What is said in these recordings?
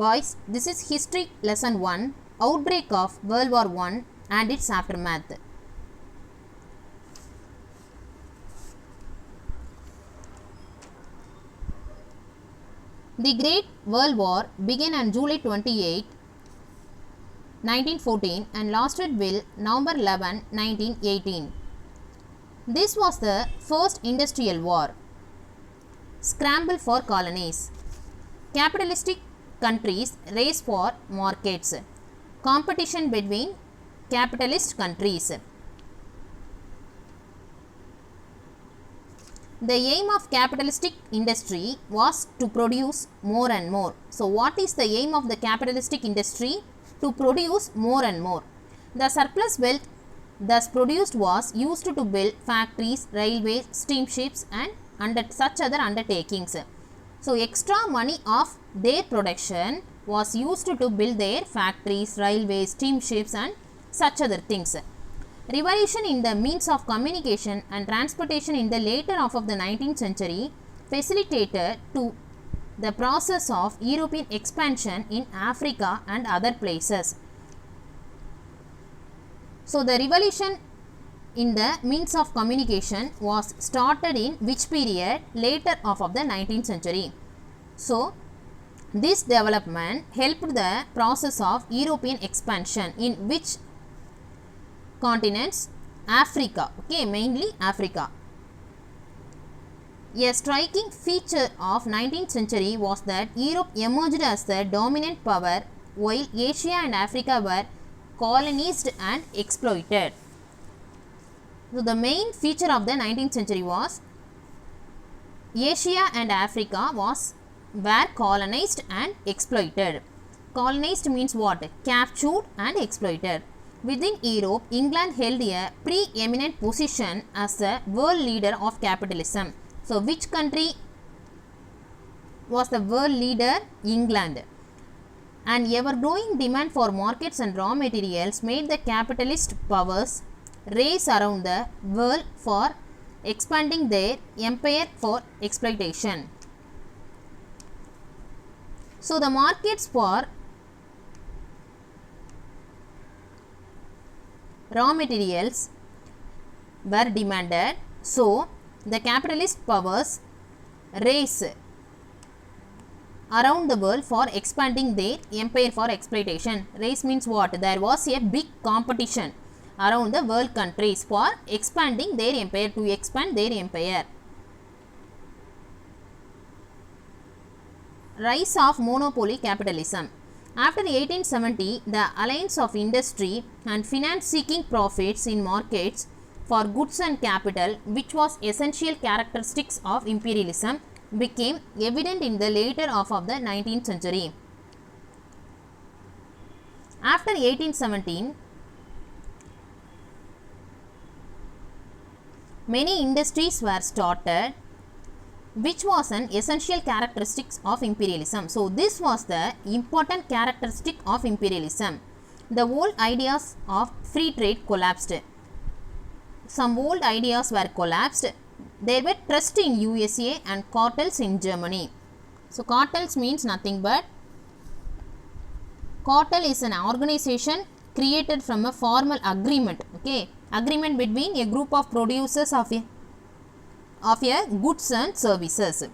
Boys, this is History Lesson 1, Outbreak of World War I and its Aftermath. The Great World War began on July 28, 1914 and lasted till November 11, 1918. This was the first industrial war. Scramble for colonies. Capitalistic countries race for markets. Competition between capitalist countries. The aim of capitalistic industry was to produce more and more. So, what is the aim of the capitalistic industry? To produce more and more. The surplus wealth thus produced was used to build factories, railways, steamships and such other undertakings. So, extra money of their production was used to build their factories, railways, steamships and such other things. Revolution in the means of communication and transportation in the later half of the 19th century facilitated to the process of European expansion in Africa and other places. So, the revolution in the means of communication was started in which period? Later half of the 19th century. So, this development helped the process of European expansion in which continents? Africa, okay, mainly Africa. A striking feature of 19th century was that Europe emerged as the dominant power while Asia and Africa were colonized and exploited. So, the main feature of the 19th century was Asia and Africa were colonized and exploited. Colonized means what? Captured and exploited. Within Europe, England held a preeminent position as the world leader of capitalism. So, which country was the world leader? England. And ever-growing demand for markets and raw materials made the capitalist powers race around the world for expanding their empire for exploitation. So, the markets for raw materials were demanded. So, the capitalist powers race around the world for expanding their empire for exploitation. Race means what? There was a big competition around the world countries for expanding their empire, to expand their empire. Rise of monopoly capitalism. After 1870, the alliance of industry and finance seeking profits in markets for goods and capital, which was essential characteristics of imperialism, became evident in the later half of the 19th century. After 1817, many industries were started, which was an essential characteristics of imperialism. So, this was the important characteristic of imperialism. The old ideas of free trade collapsed. Some old ideas were collapsed. There were trusts in USA and cartels in Germany. So, cartels means nothing but, cartel is an organization created from a formal agreement, okay, agreement between a group of producers of a goods and services.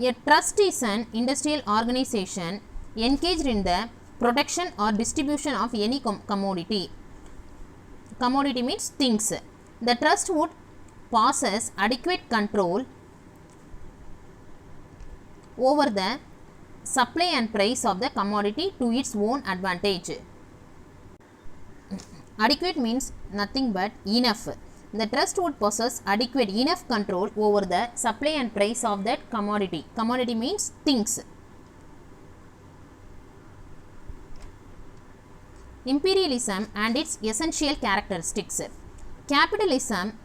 A trust is an industrial organization engaged in the production or distribution of any commodity. Commodity means things. The trust would possess adequate control over the supply and price of the commodity to its own advantage. Adequate means nothing but enough. The trust would possess adequate enough control over the supply and price of that commodity. Commodity means things. Imperialism and its essential characteristics. Capitalism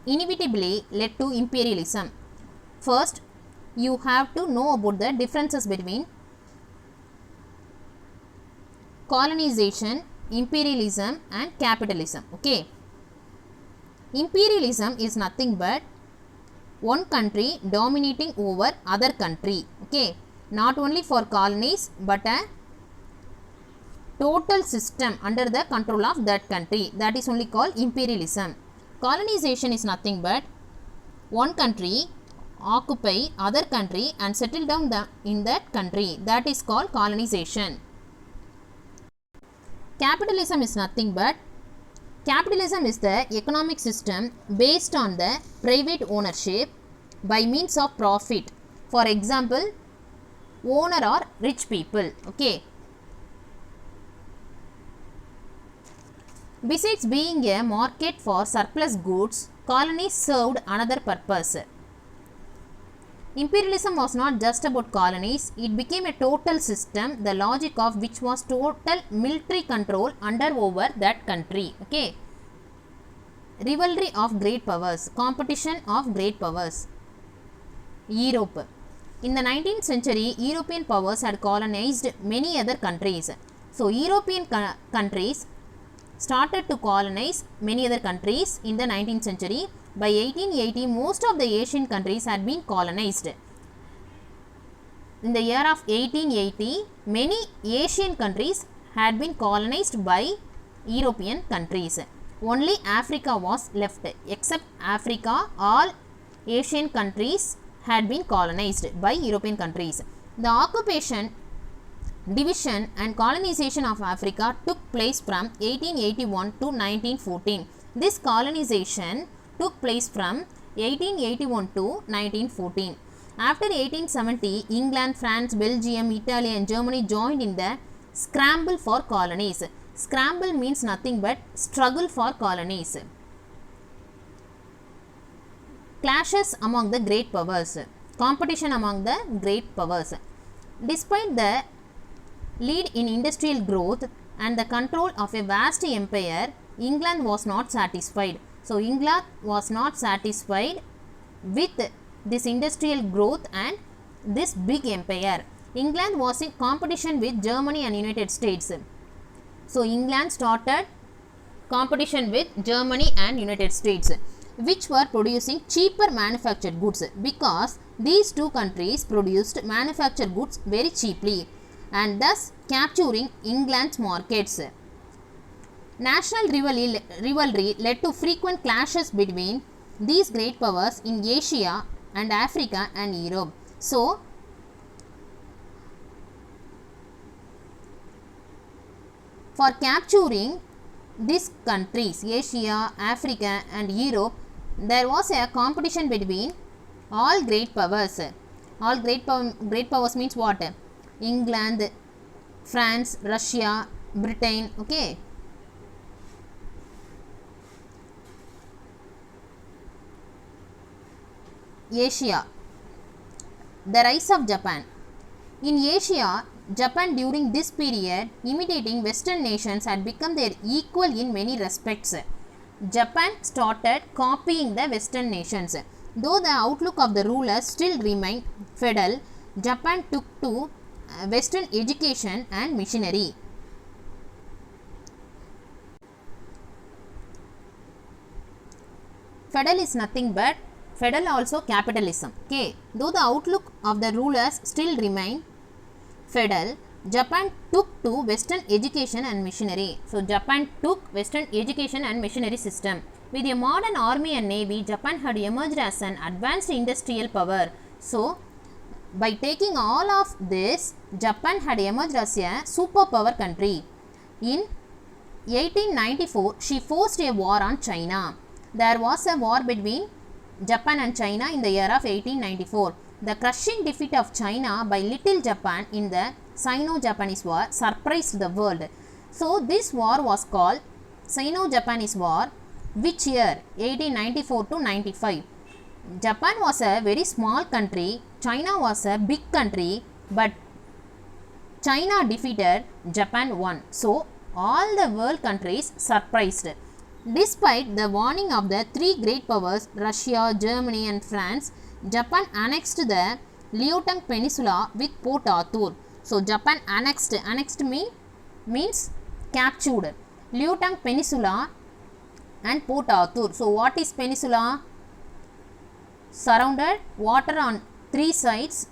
inevitably led to imperialism. First, you have to know about the differences between colonization, imperialism and capitalism. Okay. Imperialism is nothing but one country dominating over other country. Okay. not only for colonies but a total system under the control of that country. That is only called imperialism. Colonization is nothing but one country occupy other country and settle down in that country. That is called colonization. Capitalism is nothing but capitalism is the economic system based on the private ownership by means of profit. For example, owner are rich people. Okay. Besides being a market for surplus goods, colonies served another purpose. Imperialism was not just about colonies, it became a total system, the logic of which was total military control over that country. Okay. Rivalry of great powers, competition of great powers. Europe. In the 19th century, European powers had colonized many other countries. So, European countries started to colonize many other countries in the 19th century. By 1880, most of the Asian countries had been colonized. In the year of 1880, many Asian countries had been colonized by European countries. Only Africa was left. Except Africa, all Asian countries had been colonized by European countries. The occupation, division and colonization of Africa took place from 1881 to 1914. This colonization took place from 1881 to 1914. After 1870, England, France, Belgium, Italy and Germany joined in the scramble for colonies. Scramble means nothing but struggle for colonies. Clashes among the great powers. Competition among the great powers. Despite the lead in industrial growth and the control of a vast empire, England was not satisfied. So, England was not satisfied with this industrial growth and this big empire. England was in competition with Germany and United States. So, England started competition with Germany and United States, which were producing cheaper manufactured goods, because these two countries produced manufactured goods very cheaply and thus capturing England's markets. National rivalry led to frequent clashes between these great powers in Asia and Africa and Europe. So, for capturing these countries, Asia, Africa and Europe, there was a competition between all great powers. All great powers means what? England, France, Russia, Britain. Okay. Asia. The rise of Japan. In Asia, Japan during this period, imitating Western nations, had become their equal in many respects. Japan started copying the Western nations. Though the outlook of the rulers still remained feudal, Japan took to Western education and missionary. Feudal is nothing but feudal also capitalism. Okay. Though the outlook of the rulers still remained feudal, Japan took to Western education and missionary. So, Japan took Western education and missionary system. With a modern army and navy, Japan had emerged as an advanced industrial power. So, by taking all of this, Japan had emerged as a superpower country. In 1894, she forced a war on China. There was a war between Japan and China in the year of 1894. The crushing defeat of China by Little Japan in the Sino-Japanese War surprised the world. So, this war was called Sino-Japanese War. Which year? 1894 to 95. Japan was a very small country, China was a big country, but China defeated, Japan won. So, all the world countries surprised. Despite the warning of the three great powers, Russia, Germany and France, Japan annexed the Liaotung Peninsula with Port Arthur. So, Japan annexed means captured Liaotung Peninsula and Port Arthur. So, what is peninsula? Surrounded, water on three sides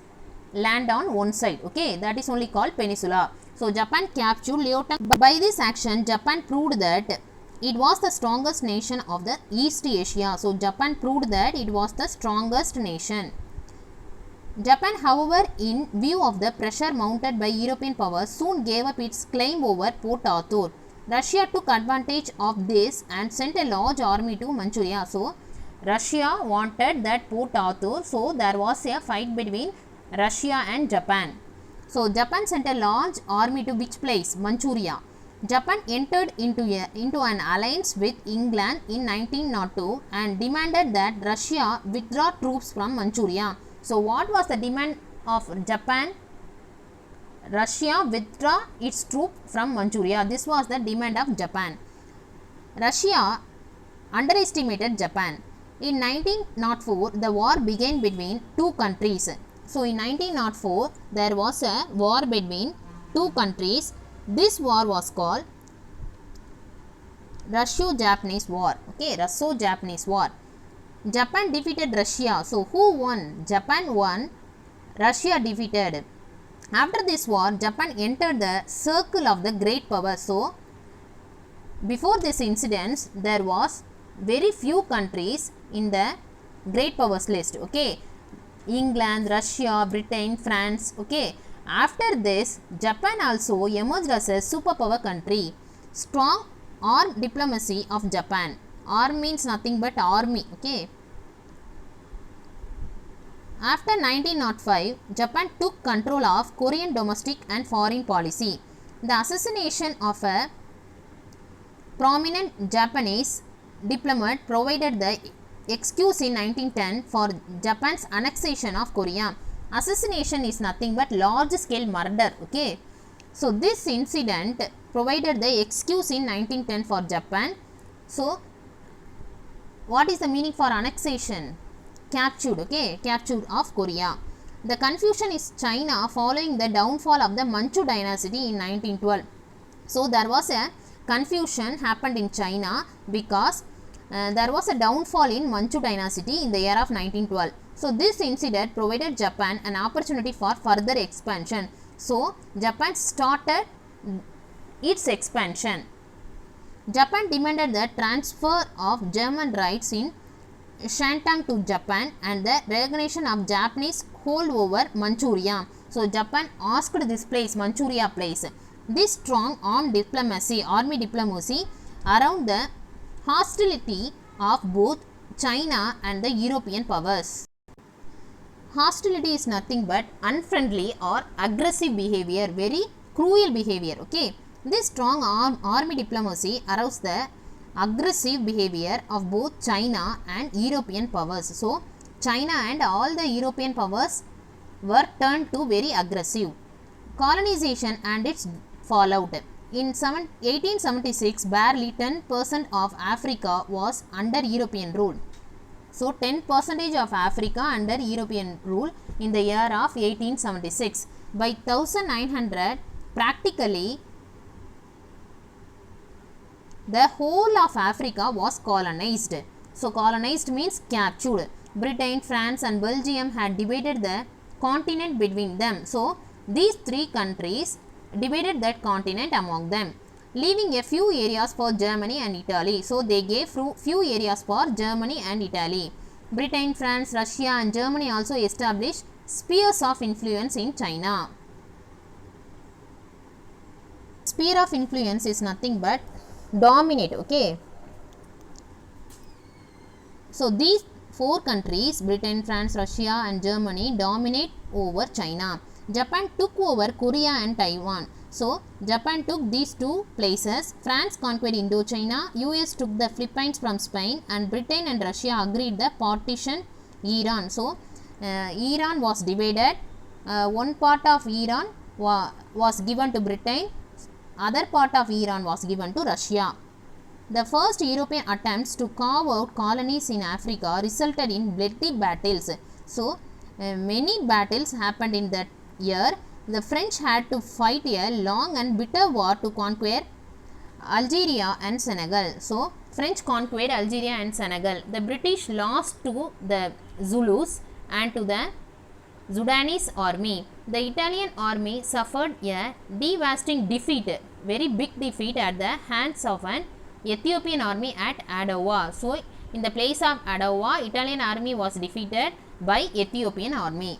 land on one side. Okay, that is only called peninsula. So Japan captured Liaotang. By this action, Japan proved that it was the strongest nation of the East Asia. So Japan proved that it was the strongest nation. Japan, however, in view of the pressure mounted by European powers, soon gave up its claim over Port Arthur. Russia took advantage of this and sent a large army to Manchuria. So Russia wanted that Port Arthur, so there was a fight between Russia and Japan. So Japan sent a large army to which place? Manchuria. Japan entered into an alliance with England in 1902 and demanded that Russia withdraw troops from Manchuria. So what was the demand of Japan? Russia withdraw its troops from Manchuria. This was the demand of Japan. Russia underestimated Japan. In 1904, the war began between two countries. So in 1904, there was a war between two countries. This war was called Russo-Japanese War. Okay, Russo-Japanese War. Japan defeated Russia. So who won? Japan won. Russia defeated. After this war, Japan entered the circle of the great powers. So before this incident, there was very few countries in the great powers list. Okay, England, Russia, Britain, France. Okay, after this, Japan also emerged as a superpower country. Strong armed diplomacy of Japan. Arm means nothing but army. Okay. After 1905, Japan took control of Korean domestic and foreign policy. The assassination of a prominent Japanese diplomat provided the excuse in 1910 for Japan's annexation of Korea. Assassination is nothing but large scale murder. Okay. So this incident provided the excuse in 1910 for Japan. So what is the meaning for annexation? Captured. Okay, captured of Korea. The confusion is China following the downfall of the Manchu dynasty in 1912. So there was a confusion happened in China because there was a downfall in Manchu dynasty in the year of 1912. So this incident provided Japan an opportunity for further expansion. So Japan started its expansion. Japan demanded the transfer of German rights in Shandong to Japan and the recognition of Japanese hold over Manchuria. So Japan asked this place, Manchuria place. This strong armed diplomacy, army diplomacy around the hostility of both China and the European powers. Hostility is nothing but unfriendly or aggressive behavior, very cruel behavior. Okay, this strong army diplomacy aroused the aggressive behavior of both China and European powers. So China and all the European powers were turned to very aggressive. Colonization and its fallout. In 1876, barely 10% of Africa was under European rule. So 10% of Africa under European rule in the year of 1876. By 1900, practically the whole of Africa was colonized. So colonized means captured. Britain, France and Belgium had divided the continent between them. So these three countries divided that continent among them, leaving a few areas for Germany and Italy. So they gave few areas for Germany and Italy. Britain, France, Russia and Germany also established spheres of influence in China. Sphere of influence is nothing but dominate. Okay. So these four countries, Britain, France, Russia and Germany, dominate over China. Japan took over Korea and Taiwan. So Japan took these two places. France conquered Indochina, US took the Philippines from Spain and Britain and Russia agreed the partition Iran. So Iran was divided. One part of Iran was given to Britain, other part of Iran was given to Russia. The first European attempts to carve out colonies in Africa resulted in bloody battles. So many battles happened in that year. The French had to fight a long and bitter war to conquer Algeria and Senegal. So French conquered Algeria and Senegal. The British lost to the Zulus and to the Sudanese army. The Italian army suffered a devastating defeat, very big defeat at the hands of an Ethiopian army at Adowa. So, in the place of Adowa, Italian army was defeated by Ethiopian army.